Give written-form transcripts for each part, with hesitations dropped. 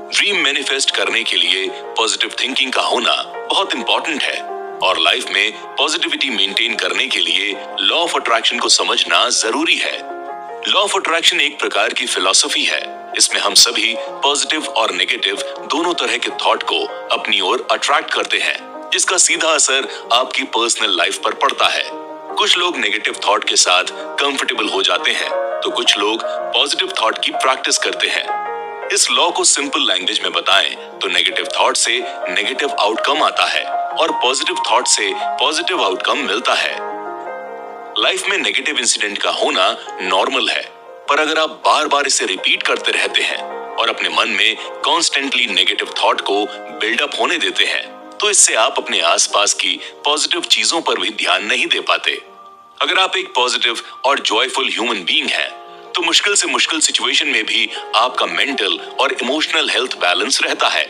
Dream manifest करने के लिए पॉजिटिव थिंकिंग का होना बहुत इंपॉर्टेंट है और लाइफ में पॉजिटिविटी मेंटेन करने के लिए लॉ ऑफ अट्रैक्शन को समझना जरूरी है। लॉ ऑफ अट्रैक्शन एक प्रकार की फिलॉसफी है। इसमें हम सभी पॉजिटिव और नेगेटिव दोनों तरह के थॉट को अपनी ओर अट्रैक्ट करते हैं, जिसका सीधा असर आपकी पर्सनल लाइफ पर पड़ता है। कुछ लोग नेगेटिव थॉट के साथ कंफर्टेबल हो जाते हैं, तो कुछ लोग पॉजिटिव थॉट की प्रैक्टिस करते हैं। इस लॉ को सिंपल लैंग्वेज में बताएं तो नेगेटिव थॉट से नेगेटिव आउटकम आता है और पॉजिटिव थॉट से पॉजिटिव आउटकम मिलता है। लाइफ में नेगेटिव इंसिडेंट का होना नॉर्मल है, पर अगर आप बार बार इसे रिपीट करते रहते हैं और अपने मन में कॉन्स्टेंटली नेगेटिव थॉट को बिल्डअप होने देते हैं, तो इससे आप अपने आसपास की पॉजिटिव चीजों पर भी ध्यान नहीं दे पाते। अगर आप एक पॉजिटिव और जॉयफुल ह्यूमन बीइंग हैं, तो मुश्किल से मुश्किल सिचुएशन में भी आपका मेंटल और इमोशनल हेल्थ बैलेंस रहता है।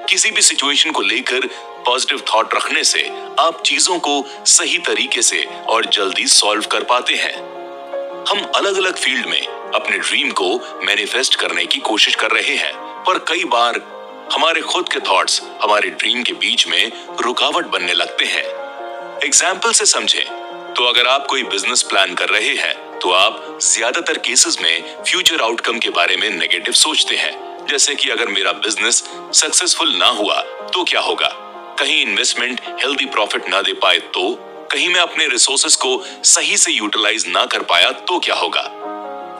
किसी भी सिचुएशन को लेकर पॉजिटिव थॉट रखने से आप चीजों को सही तरीके से और जल्दी सॉल्व कर पाते हैं। हम अलग अलग फील्ड में अपने ड्रीम को मैनिफेस्ट करने की कोशिश कर रहे हैं, पर कई बार हमारे खुद के थॉट्स हमारे ड्रीम के बीच में रुकावट बनने लगते हैं। एग्जाम्पल से समझें तो अगर आप कोई बिजनेस प्लान कर रहे हैं, तो आप ज्यादातर केसेस में फ्यूचर आउटकम के बारे में नेगेटिव सोचते हैं, जैसे कि अगर मेरा बिजनेस सक्सेसफुल ना हुआ तो क्या होगा, कहीं इन्वेस्टमेंट हेल्दी प्रॉफिट ना दे पाए तो, कहीं मैं अपने रिसोर्सेस को सही से यूटिलाइज ना कर पाया तो क्या होगा।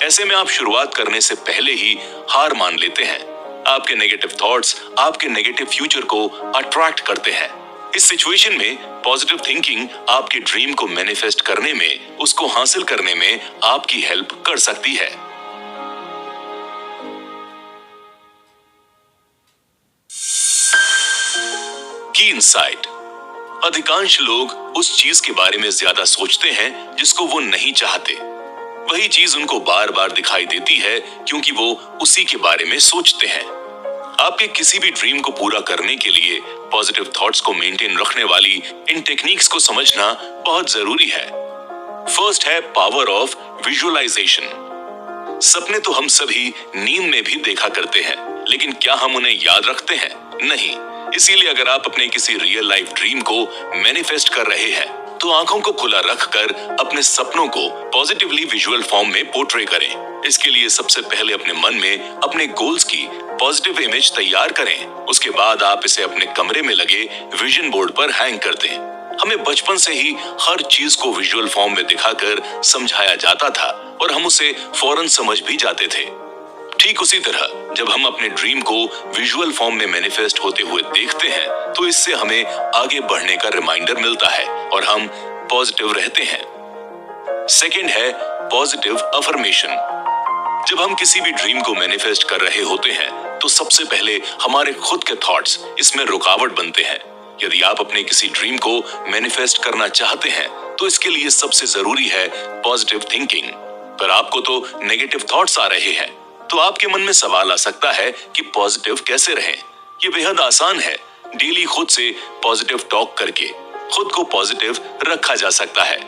ऐसे में आप शुरुआत करने से पहले ही हार मान लेते हैं। आपके नेगेटिव थॉट्स आपके नेगेटिव फ्यूचर को अट्रैक्ट करते हैं। इस सिचुएशन में पॉजिटिव थिंकिंग आपके ड्रीम को मैनिफेस्ट करने में, उसको हासिल करने में आपकी हेल्प कर सकती है। की इनसाइट। अधिकांश लोग उस चीज के बारे में ज्यादा सोचते हैं जिसको वो नहीं चाहते। वही चीज उनको बार बार दिखाई देती है क्योंकि वो उसी के बारे में सोचते हैं। आपके किसी भी ड्रीम को पूरा करने के लिए पॉजिटिव थॉट्स को मेंटेन रखने वाली इन टेक्निक्स को समझना बहुत जरूरी है। फर्स्ट है पावर ऑफ विजुअलाइजेशन। सपने तो हम सभी नींद में भी देखा करते हैं, लेकिन क्या हम उन्हें याद रखते हैं? नहीं। इसीलिए अगर आप अपने किसी रियल लाइफ ड्रीम को मैनिफेस्ट कर रहे हैं, तो आंखों को खुला रखकर अपने सपनों को पॉजिटिवली विजुअल फॉर्म में पोर्ट्रे करें। इसके लिए सबसे पहले अपने मन में अपने गोल्स की पॉजिटिव इमेज तैयार करें। उसके बाद आप इसे अपने कमरे में लगे विजन बोर्ड पर हैंग कर दें। हमें बचपन से ही हर चीज को विजुअल फॉर्म में दिखाकर समझाया जाता था और हम उसे फौरन समझ भी जाते थे। ठीक उसी तरह जब हम अपने ड्रीम को विजुअल फॉर्म में मैनिफेस्ट होते हुए देखते हैं, तो इससे हमें आगे बढ़ने का रिमाइंडर मिलता है और हम पॉजिटिव रहते हैं। सेकंड है पॉजिटिव अफर्मेशन। जब हम किसी भी ड्रीम को मैनिफेस्ट कर रहे होते हैं, तो सबसे पहले हमारे खुद के थॉट्स इसमें रुकावट बनते हैं। यदि आप अपने किसी ड्रीम को मैनिफेस्ट करना चाहते हैं, तो इसके लिए सबसे जरूरी है पॉजिटिव थिंकिंग। पर आपको तो नेगेटिव थॉट्स आ रहे हैं, तो आपके मन में सवाल आ सकता है कि पॉजिटिव कैसे रहें। ये बेहद आसान है। डेली खुद से पॉजिटिव टॉक करके खुद को पॉजिटिव रखा जा सकता है।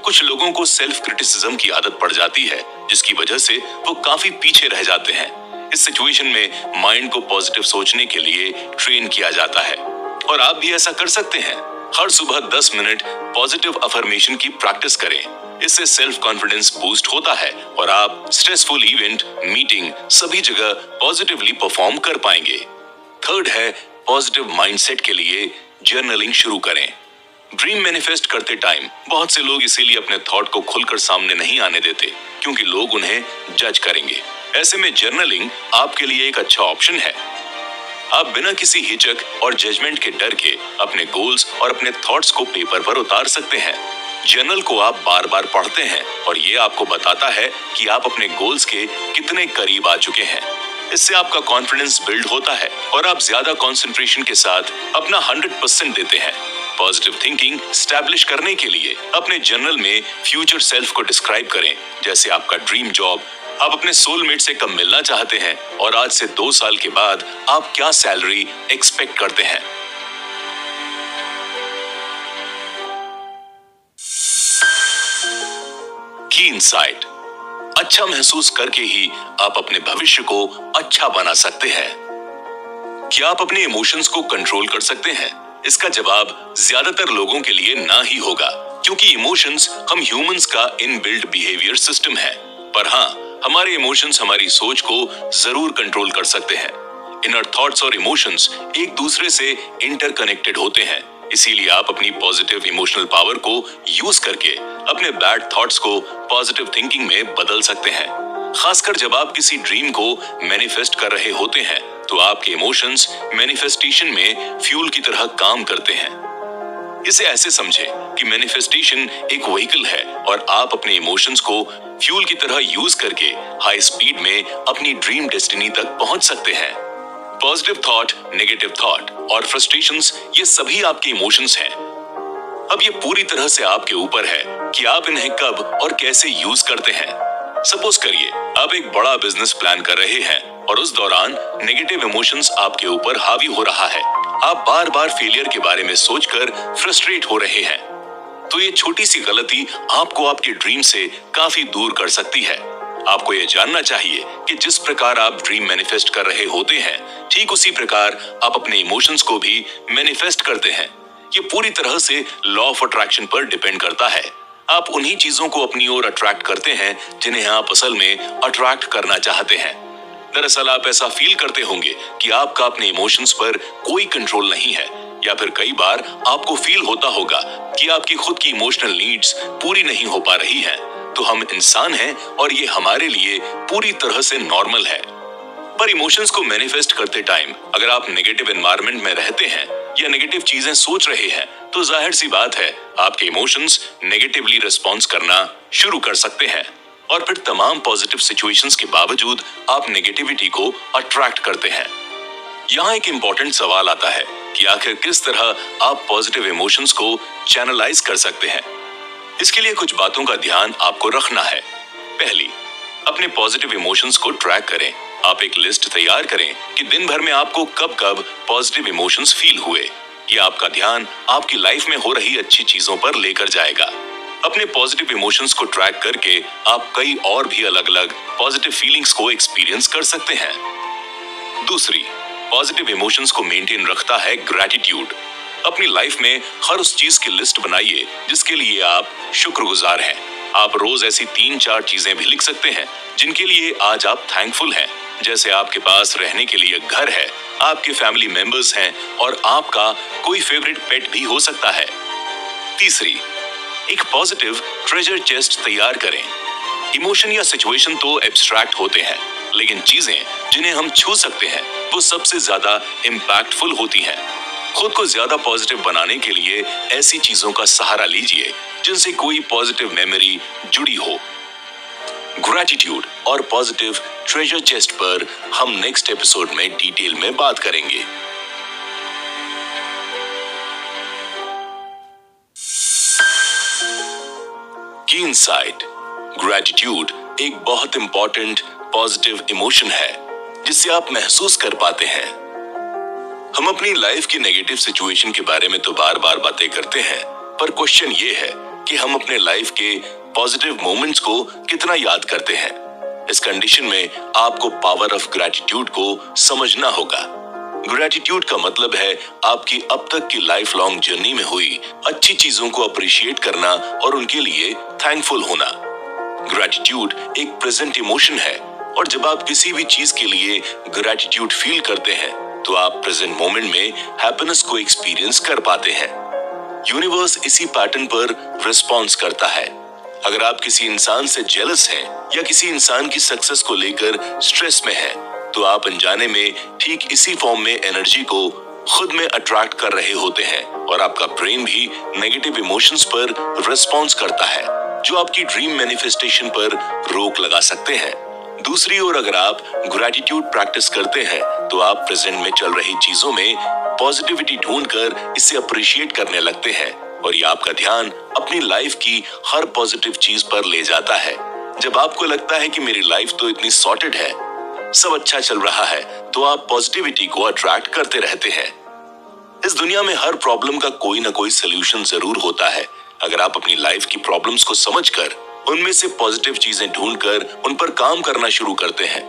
कुछ लोगों को सेल्फ क्रिटिसिज्म की आदत पड़ जाती है, जिसकी वजह से वो काफी पीछे रह जाते हैं। इस सिचुएशन में माइंड को पॉजिटिव सोचने के लिए ट्रेन किया जाता है और आप भी ऐसा कर सकते हैं। हर सुबह 10 मिनट पॉजिटिव अफर्मेशन की प्रैक्टिस करें। इससे सेल्फ कॉन्फिडेंस बूस्ट होता है और आप स्ट्रेसफुल इवेंट, मीटिंग सभी जगह पॉजिटिवली परफॉर्म कर पाएंगे। थर्ड है पॉजिटिव माइंडसेट के लिए जर्नलिंग शुरू करें। ड्रीम मैनिफेस्ट करते टाइम बहुत से लोग इसीलिए अपने थॉट को खुलकर सामने नहीं आने देते, क्योंकि लोग उन्हें जज करेंगे। ऐसे में जर्नलिंग आपके लिए एक अच्छा ऑप्शन है। आप बिना किसी हिचक और जजमेंट के डर के अपने गोल्स और अपने थॉट्स को पेपर पर उतार सकते हैं। जर्नल को आप बार बार पढ़ते हैं और ये आपको बताता है कि आप अपने गोल्स के कितने करीब आ चुके हैं। इससे आपका कॉन्फिडेंस बिल्ड होता है और आप ज्यादा कंसंट्रेशन के साथ अपना 100% देते हैं। पॉजिटिव थिंकिंग स्टैब्लिश करने के लिए अपने जर्नल में फ्यूचर सेल्फ को डिस्क्राइब करें, जैसे आपका ड्रीम जॉब, आप अपने सोलमेट से कब मिलना चाहते हैं और आज से 2 साल के बाद आप क्या सैलरी एक्सपेक्ट करते हैं। की इनसाइट। अच्छा महसूस करके ही आप अपने भविष्य को अच्छा बना सकते हैं। क्या आप अपने इमोशंस को कंट्रोल कर सकते हैं? इसका जवाब ज्यादातर लोगों के लिए ना ही होगा, क्योंकि इमोशंस हम ह्यूमंस का इनबिल्ट बिहेवियर सिस्टम है। पर हाँ, हमारे इमोशंस हमारी सोच को जरूर कंट्रोल कर सकते हैं। इनर थॉट्स और इमोशंस एक दूसरे से इंटरकनेक्टेड होते हैं, इसीलिए आप अपनी पॉजिटिव इमोशनल पावर को यूज करके अपने बैड थॉट्स को पॉजिटिव थिंकिंग में बदल सकते हैं। खासकर जब आप किसी ड्रीम को मैनिफेस्ट कर रहे होते हैं, तो आपके इमोशंस मैनिफेस्टेशन में फ्यूल की तरह काम करते हैं। इसे ऐसे समझें कि मैनिफेस्टेशन एक व्हीकल है और आप अपने इमोशंस को फ्यूल की तरह यूज करके हाई स्पीड में अपनी ड्रीम डेस्टिनी तक पहुंच सकते हैं। पॉजिटिव थॉट, नेगेटिव थॉट और फ्रस्ट्रेशंस, ये सभी आपके इमोशंस हैं। अब ये पूरी तरह से आपके ऊपर है कि आप इन्हें कब और कैसे यूज करते हैं। सपोज करिए आप एक बड़ा बिजनेस प्लान कर रहे हैं और उस दौरान नेगेटिव इमोशंस आपके ऊपर हावी हो रहा है। आप बार बार फेलियर के बारे में सोचकर फ्रस्ट्रेट हो रहे हैं। तो ये छोटी सी गलती आपको आपके ड्रीम से काफी दूर कर सकती है। आपको ये जानना चाहिए कि जिस प्रकार आप ड्रीम मैनिफेस्ट कर रहे होते हैं, ठीक उसी प्रकार आप अपने इमोशंस को भी मैनिफेस्ट करते हैं। ये पूरी तरह से लॉ ऑफ अट्रैक्शन पर डिपेंड करता है। आप उन्हीं चीजों को अपनी ओर अट्रैक्ट करते हैं जिन्हें आप असल में अट्रैक्ट करना चाहते हैं। दरअसल आप ऐसा फील करते होंगे कि आपका अपने इमोशंस पर कोई कंट्रोल नहीं है, या फिर कई बार आपको फील होता होगा कि आपकी खुद की इमोशनल नीड्स पूरी नहीं हो पा रही हैं। तो हम इंसान हैं और ये हमारे लिए पूरी तरह से नॉर्मल है। पर इमोशंस को मैनिफेस्ट करते टाइम अगर आप नेगेटिव एनवायरनमेंट में रहते हैं या नेगेटिव चीजें सोच रहे हैं, तो जाहिर सी बात है आपके इमोशंस नेगेटिवली रिस्पॉन्स करना शुरू कर सकते हैं और फिर तमाम पॉजिटिव सिचुएशंस के बावजूद आप नेगेटिविटी को अट्रैक्ट करते हैं। यहाँ एक इंपॉर्टेंट सवाल आता है कि आखिर किस तरह आप पॉजिटिव इमोशंस को चैनलाइज कर सकते हैं। इसके लिए कुछ बातों का ध्यान आपको रखना है। पहली, अपने पॉजिटिव इमोशंस को ट्रैक करें। आप एक लिस्ट तैयार करें कि दिन भर में आपको कब कब पॉजिटिव इमोशंस फील हुए। ये आपका ध्यान आपकी लाइफ में हो रही अच्छी चीजों पर लेकर जाएगा। अपने पॉजिटिव इमोशंस को ट्रैक करके आप कई और भी अलग अलग पॉजिटिव फीलिंग्स को एक्सपीरियंस कर सकते हैं। दूसरी, पॉजिटिव इमोशंस को मेंटेन रखता है ग्रैटिट्यूड। अपनी लाइफ में हर उस चीज की लिस्ट बनाइए जिसके लिए आप शुक्रगुजार हैं। आप रोज ऐसी 3-4 चीजें भी लिख सकते हैं जिनके लिए आज आप थैंकफुल हैं, जैसे आपके पास रहने के लिए घर है, आपके फैमिली मेंबर्स हैं और आपका कोई फेवरेट पेट भी हो सकता है। तीसरी, एक पॉजिटिव ट्रेजर चेस्ट तैयार करें। इमोशन या सिचुएशन तो एब्स्ट्रैक्ट होते हैं, लेकिन चीजें जिन्हें हम छू सकते हैं वो सबसे ज्यादा इम्पैक्टफुल होती हैं। खुद को ज्यादा पॉजिटिव बनाने के लिए ऐसी चीजों का सहारा लीजिए जिनसे कोई पॉजिटिव मेमोरी जुड़ी हो। ग्रैटिट्यूड और पॉजिटिव ट्रेजर चेस्ट पर हम नेक्स्ट एपिसोड में डिटेल में बात करेंगे। की इनसाइट, ग्रैटिट्यूड एक बहुत इंपॉर्टेंट पॉजिटिव इमोशन है जिससे आप महसूस कर पाते हैं। हम अपनी लाइफ की नेगेटिव सिचुएशन के बारे में तो बार बार बातें करते हैं, पर क्वेश्चन ये है कि हम अपने लाइफ के पॉजिटिव मोमेंट्स को कितना याद करते हैं। इस कंडीशन में आपको पावर ऑफ ग्रैटिट्यूड को समझना होगा। ग्रैटिट्यूड का मतलब है आपकी अब तक की लाइफ लॉन्ग जर्नी में हुई अच्छी चीजों को अप्रिशिएट करना और उनके लिए थैंकफुल होना। ग्रैटिट्यूड एक प्रेजेंट इमोशन है और जब आप किसी भी चीज के लिए ग्रैटिट्यूड फील करते हैं तो आप प्रेजेंट मोमेंट में हैप्पीनेस को एक्सपीरियंस कर पाते हैं। यूनिवर्स इसी पैटर्न पर रिस्पॉन्स करता है। अगर आप किसी इंसान से जेलस हैं या किसी इंसान की सक्सेस को लेकर स्ट्रेस में हैं, तो आप अनजाने में ठीक इसी फॉर्म में एनर्जी को खुद में अट्रैक्ट कर रहे होते हैं और आपका ब्रेन भी नेगेटिव इमोशंस पर रिस्पॉन्स करता है, जो आपकी ड्रीम मैनिफेस्टेशन पर रोक लगा सकते हैं। दूसरी ओर अगर आप ग्रैटिट्यूड प्रैक्टिस करते हैं तो आप प्रेजेंट में चल रही चीजों में पॉजिटिविटी ढूंढकर इसे अप्रिशिएट करने लगते हैं और ये आपका ध्यान अपनी लाइफ की हर पॉजिटिव चीज पर ले जाता है। जब आपको लगता है कि मेरी लाइफ तो इतनी सॉर्टेड है, सब अच्छा चल रहा है, तो आप पॉजिटिविटी को अट्रैक्ट करते रहते हैं। इस दुनिया में हर प्रॉब्लम का कोई ना कोई सोल्यूशन जरूर होता है। अगर आप अपनी लाइफ की प्रॉब्लम्स को समझकर उनमें से पॉजिटिव चीजें ढूंढकर उन पर काम करना शुरू करते हैं,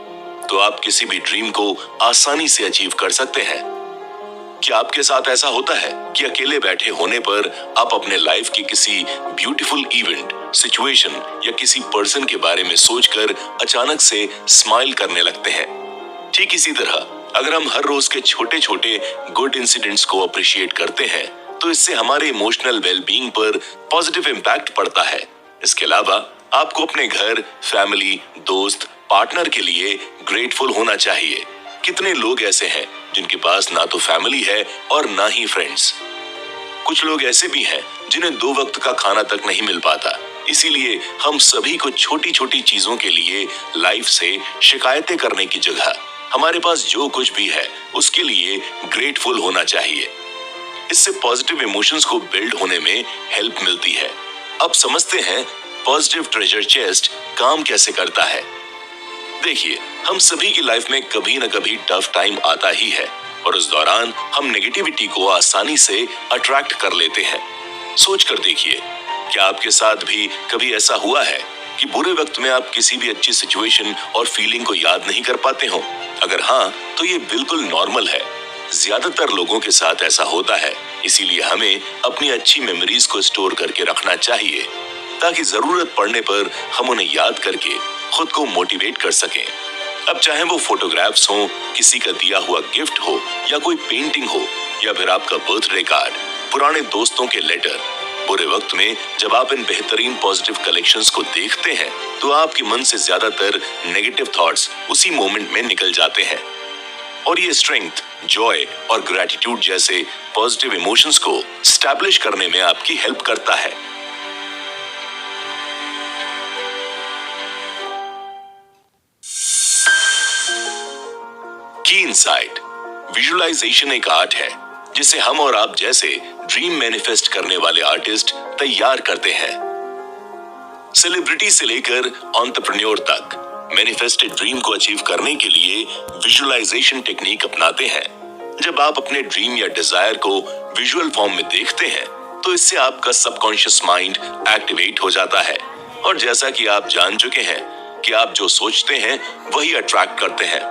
तो आप किसी भी ड्रीम को आसानी से अचीव कर सकते हैं। क्या आपके साथ ऐसा होता है कि अकेले बैठे होने पर आप अपने लाइफ के किसी ब्यूटीफुल इवेंट, सिचुएशन या किसी पर्सन के बारे में सोचकर अचानक से स्माइल करने लगते हैं? ठीक इसी तरह अगर हम हर रोज के छोटे छोटे गुड इंसिडेंट्स को अप्रिशिएट करते हैं तो इससे हमारे इमोशनल वेलबींग पर पॉजिटिव इम्पैक्ट पड़ता है। इसके अलावा आपको अपने घर, फैमिली, दोस्त, पार्टनर के लिए ग्रेटफुल होना चाहिए। कितने लोग ऐसे हैं जिनके पास ना तो फैमिली है और ना ही फ्रेंड्स। कुछ लोग ऐसे भी हैं जिन्हें 2 वक्त का खाना तक नहीं मिल पाता। इसीलिए हम सभी को छोटी छोटी चीजों के लिए लाइफ से शिकायतें करने की जगह हमारे पास जो कुछ भी है उसके लिए ग्रेटफुल होना चाहिए। इससे पॉजिटिव इमोशंस को बिल्ड होने में हेल्प मिलती है। अब समझते हैं पॉजिटिव ट्रेजर चेस्ट काम कैसे करता है। देखिए, हम सभी की लाइफ में कभी न कभी टफ टाइम आता ही है और उस दौरान हम नेगेटिविटी को आसानी से अट्रैक्ट कर लेते हैं। सोच कर देखिए, क्या आपके साथ भी कभी ऐसा हुआ है कि बुरे वक्त में आप किसी भी अच्छी सिचुएशन और फीलिंग को याद नहीं कर पाते हो? अगर हाँ, तो ये बिल्कुल नॉर्मल है। ज्यादातर लोगों के साथ ऐसा होता है, इसीलिए हमें अपनी अच्छी मेमोरीज को स्टोर करके रखना चाहिए ताकि जरूरत पड़ने पर हम उन्हें याद करके खुद को मोटिवेट कर सकें। अब चाहे वो फोटोग्राफ्स हो, किसी का दिया हुआ गिफ्ट हो या कोई पेंटिंग हो या फिर आपका बर्थडे कार्ड, पुराने दोस्तों के लेटर, बुरे वक्त में जब आप इन बेहतरीन पॉजिटिव कलेक्शंस को देखते हैं तो आपके मन से ज्यादातर नेगेटिव थॉट्स उसी मोमेंट में निकल जाते हैं और ये स्ट्रेंथ, जॉय और ग्रैटिट्यूड जैसे पॉजिटिव इमोशंस को स्टैब्लिश करने में आपकी हेल्प करता है। की इनसाइट विजुअलाइजेशन एक आर्ट है जिसे हम और आप जैसे ड्रीम मैनिफेस्ट करने वाले आर्टिस्ट तैयार करते हैं। सेलिब्रिटी से लेकर एंटरप्रेन्योर तक मैनिफेस्टेड ड्रीम को अचीव करने के लिए विजुअलाइजेशन टेक्निक अपनाते हैं। जब आप अपने ड्रीम या डिजायर को विजुअल फॉर्म में देखते हैं तो इससे आपका सबकॉन्शियस माइंड एक्टिवेट हो जाता है और जैसा कि आप जान चुके हैं कि आप जो सोचते हैं वही अट्रैक्ट करते हैं।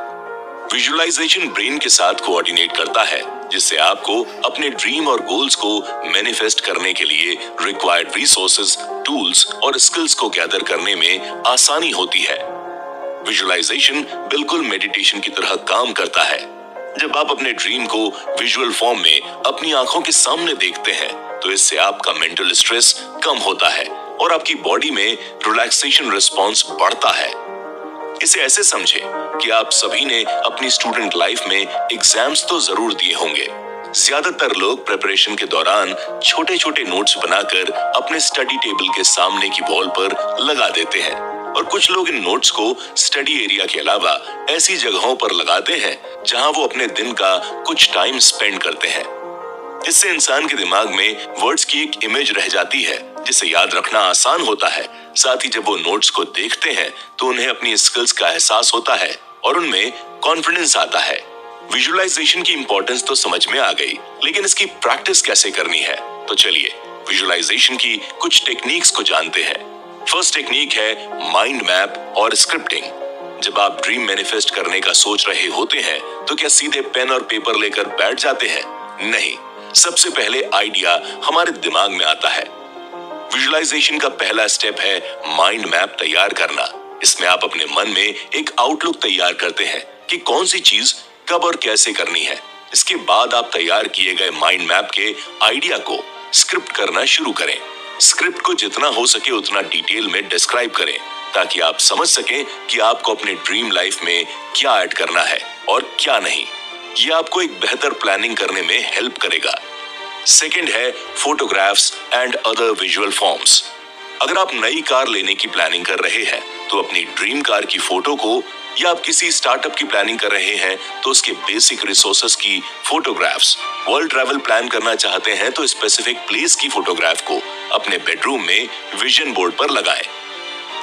विजुअलाइजेशन ब्रेन के साथ कोऑर्डिनेट करता है जिससे आपको अपने ड्रीम और गोल्स को मैनिफेस्ट करने के लिए रिक्वायर्ड रिसोर्सेज, टूल्स और स्किल्स को गैदर करने में आसानी होती है। विजुअलाइजेशन बिल्कुल मेडिटेशन की तरह काम करता है। जब आप अपने ड्रीम को विजुअल फॉर्म में अपनी आंखों के सामने देखते हैं तो इससे आपका मेंटल स्ट्रेस कम होता है और आपकी बॉडी में रिलैक्सेशन रिस्पॉन्स बढ़ता है। इसे ऐसे समझे कि आप सभी ने अपनी स्टूडेंट लाइफ में एग्जाम्स तो जरूर दिए होंगे। ज्यादातर लोग प्रिपरेशन के दौरान छोटे छोटे नोट्स बनाकर अपने स्टडी टेबल के सामने की वॉल पर लगा देते हैं और कुछ लोग इन नोट्स को स्टडी एरिया के अलावा ऐसी जगहों पर लगाते हैं जहां वो अपने दिन का कुछ टाइम स्पेंड करते हैं। इससे इंसान के दिमाग में वर्ड्स की एक इमेज रह जाती है जिसे याद रखना आसान होता है। साथ ही जब वो नोट्स को देखते हैं तो उन्हें अपनी स्किल्स का एहसास होता है और उनमें कॉन्फिडेंस आता है। विजुअलाइजेशन की इंपॉर्टेंस तो समझ में आ गई, लेकिन इसकी प्रैक्टिस कैसे करनी है? तो चलिए विजुअलाइजेशन की कुछ टेक्निक्स को जानते हैं। फर्स्ट टेक्निक है माइंड मैप और स्क्रिप्टिंग। जब आप ड्रीम मैनिफेस्ट करने का सोच रहे होते हैं तो क्या सीधे पेन और पेपर लेकर बैठ जाते हैं? नहीं, सबसे पहले आइडिया हमारे दिमाग में आता है। विजुअलाइजेशन का पहला स्टेप है माइंड मैप तैयार करना। इसमें आप अपने मन में एक आउटलुक तैयार करते हैं कि कौन सी चीज कब और कैसे करनी है। इसके बाद आप तैयार किए गए माइंड मैप के आइडिया को स्क्रिप्ट करना शुरू करें। स्क्रिप्ट को जितना हो सके उतना डिटेल में डिस्क्राइब करें ताकि आप समझ सकें कि आपको अपने ड्रीम लाइफ में क्या ऐड करना है और क्या नहीं। ये आपको एक बेहतर प्लानिंग करने में हेल्प करेगा। सेकेंड है photographs and other visual forms. अगर आप नई कार लेने की प्लानिंग कर रहे हैं तो अपनी ड्रीम कार की फोटो को, या आप किसी स्टार्टअप की प्लानिंग कर रहे हैं तो उसके बेसिक रिसोर्सेस की फोटोग्राफ्स, वर्ल्ड ट्रैवल प्लान करना चाहते हैं तो स्पेसिफिक प्लेस की फोटोग्राफ को अपने बेडरूम में विजन बोर्ड पर लगाएं।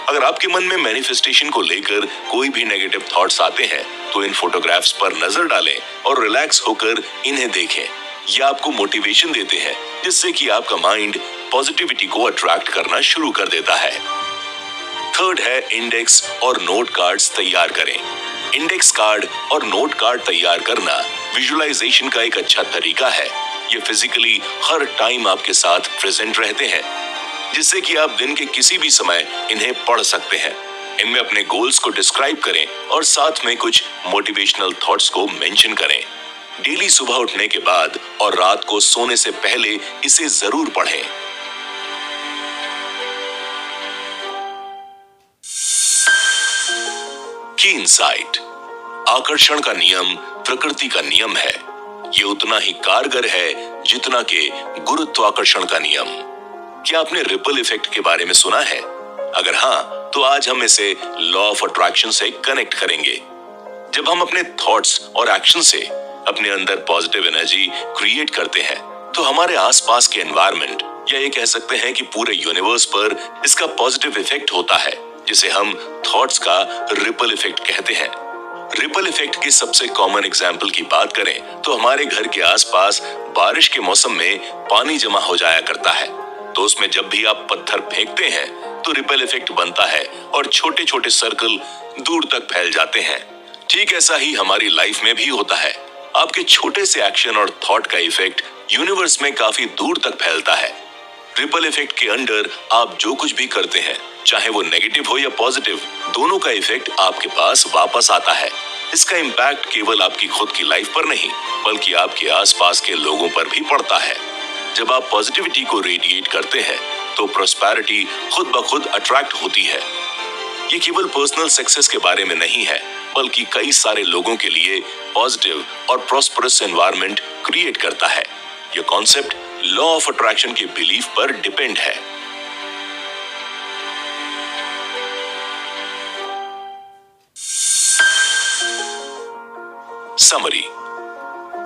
अगर आपके मन में मैनिफेस्टेशन को लेकर कोई भी नेगेटिव थॉट्स आते हैं तो इन फोटोग्राफ्स पर नजर डालें और रिलैक्स होकर इन्हें देखें। ये आपको मोटिवेशन देते हैं जिससे कि आपका माइंड पॉजिटिविटी को अट्रैक्ट करना शुरू कर देता है। थर्ड है इंडेक्स और नोट कार्ड्स तैयार करें। इंडेक्स कार्ड और नोट कार्ड तैयार करना विजुअलाइजेशन का एक अच्छा तरीका है। ये फिजिकली हर टाइम आपके साथ प्रेजेंट रहते हैं, जिससे कि आप दिन के किसी भी समय इन्हें पढ़ सकते हैं। इनमें अपने गोल्स को डिस्क्राइब करें और साथ में कुछ मोटिवेशनल थॉट्स को मेंशन करें। डेली सुबह उठने के बाद और रात को सोने से पहले इसे जरूर पढ़ें। की इनसाइट, आकर्षण का नियम प्रकृति का नियम है। ये उतना ही कारगर है जितना कि गुरुत्वाकर्षण का नियम। क्या आपने रिपल इफेक्ट के बारे में सुना है? अगर हाँ, तो आज हम इसे लॉ ऑफ अट्रैक्शन से कनेक्ट करेंगे। जब हम अपने थॉट्स और एक्शन से अपने अंदर पॉजिटिव एनर्जी क्रिएट करते हैं, तो हमारे आसपास के एनवायरनमेंट या ये कह सकते हैं कि पूरे यूनिवर्स पर इसका पॉजिटिव इफेक्ट होता है, जिसे हम थॉट्स का रिपल इफेक्ट कहते हैं। रिपल इफेक्ट के सबसे कॉमन एग्जाम्पल की बात करें तो हमारे घर के आसपास बारिश के मौसम में पानी जमा हो जाया करता है, तो उसमें जब भी आप पत्थर फेंकते हैं तो रिपल इफेक्ट बनता है और छोटे छोटे सर्कल दूर तक फैल जाते हैं। ठीक ऐसा ही हमारी लाइफ में भी होता है। आपके छोटे से एक्शन और थॉट का इफेक्ट यूनिवर्स में काफी दूर तक फैलता है। रिपल इफेक्ट के अंडर आप जो कुछ भी करते हैं, चाहे वो नेगेटिव हो या पॉजिटिव, दोनों का इफेक्ट आपके पास वापस आता है। इसका इम्पैक्ट केवल आपकी खुद की लाइफ पर नहीं, बल्कि आपके आसपास के लोगों पर भी पड़ता है। जब आप पॉजिटिविटी को रेडिएट करते हैं, तो प्रॉस्पेरिटी खुद ब खुद अट्रैक्ट होती है। ये केवल पर्सनल सक्सेस के बारे में नहीं है, बल्कि कई सारे लोगों के लिए पॉजिटिव और प्रॉस्परस एनवायरनमेंट क्रिएट करता है। ये कॉन्सेप्ट लॉ ऑफ अट्रैक्शन के बिलीफ पर डिपेंड है। समरी,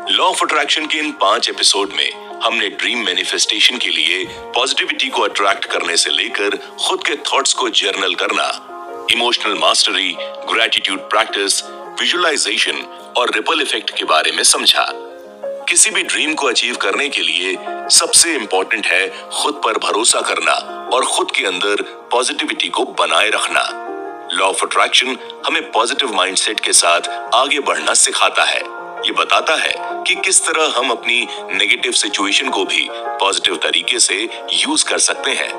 लॉ ऑफ अट्रैक्शन के इन 5 एपिसोड में हमने ड्रीम मैनिफेस्टेशन के लिए पॉजिटिविटी को अट्रैक्ट करने से लेकर खुद के थॉट्स को जर्नल करना, emotional mastery, gratitude practice, visualisation और रिपल इफेक्ट के बारे में समझा। किसी भी ड्रीम को अचीव करने के लिए सबसे इंपॉर्टेंट है खुद पर भरोसा करना और खुद के अंदर पॉजिटिविटी को बनाए रखना। लॉ ऑफ अट्रैक्शन हमें पॉजिटिव माइंडसेट के साथ आगे बढ़ना सिखाता है। ये बताता है कि किस तरह हम अपनी नेगेटिव सिचुएशन को भी पॉजिटिव तरीके से यूज कर सकते हैं।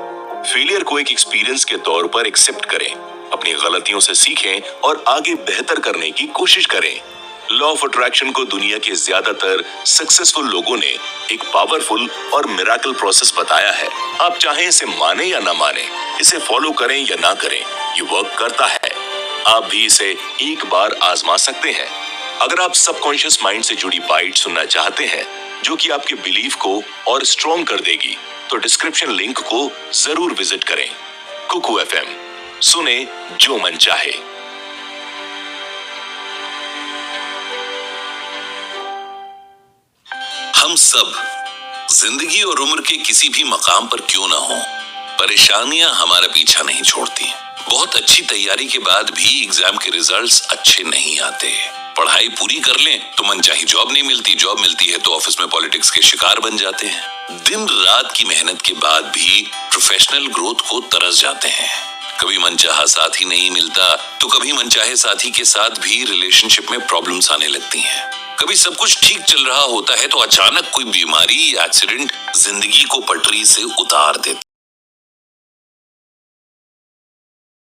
फेलियर को एक एक्सपीरियंस के तौर पर एक्सेप्ट करें, अपनी गलतियों से सीखें और आगे बेहतर करने की कोशिश करें। लॉ ऑफ अट्रैक्शन को दुनिया के ज्यादातर सक्सेसफुल लोगों ने एक पावरफुल और मिरेकल प्रोसेस बताया है। आप चाहे इसे माने या ना माने, इसे फॉलो करें या ना करें, ये वर्क करता है। आप भी इसे एक बार आजमा सकते हैं। अगर आप सबकॉन्शियस माइंड से जुड़ी बाइट सुनना चाहते हैं, जो कि आपके बिलीफ को और स्ट्रॉन्ग कर देगी, तो डिस्क्रिप्शन लिंक को जरूर विजिट करें। कुकू FM, सुने जो मन चाहे। हम सब जिंदगी और उम्र के किसी भी मकाम पर क्यों ना हो, परेशानियां हमारा पीछा नहीं छोड़ती। बहुत अच्छी तैयारी के बाद भी एग्जाम के रिजल्ट्स अच्छे नहीं आते। पढ़ाई पूरी कर लें तो मनचाही जॉब नहीं मिलती, जॉब मिलती है तो ऑफिस में पॉलिटिक्स के शिकार बन जाते हैं। दिन रात की मेहनत के बाद भी प्रोफेशनल ग्रोथ को तरस जाते हैं। कभी मनचाहा साथी नहीं मिलता तो कभी मनचाहे साथी के साथ भी रिलेशनशिप में प्रॉब्लम्स आने लगती हैं। कभी सब कुछ ठीक चल रहा होता है तो अचानक कोई बीमारी या एक्सीडेंट जिंदगी को पटरी से उतार देता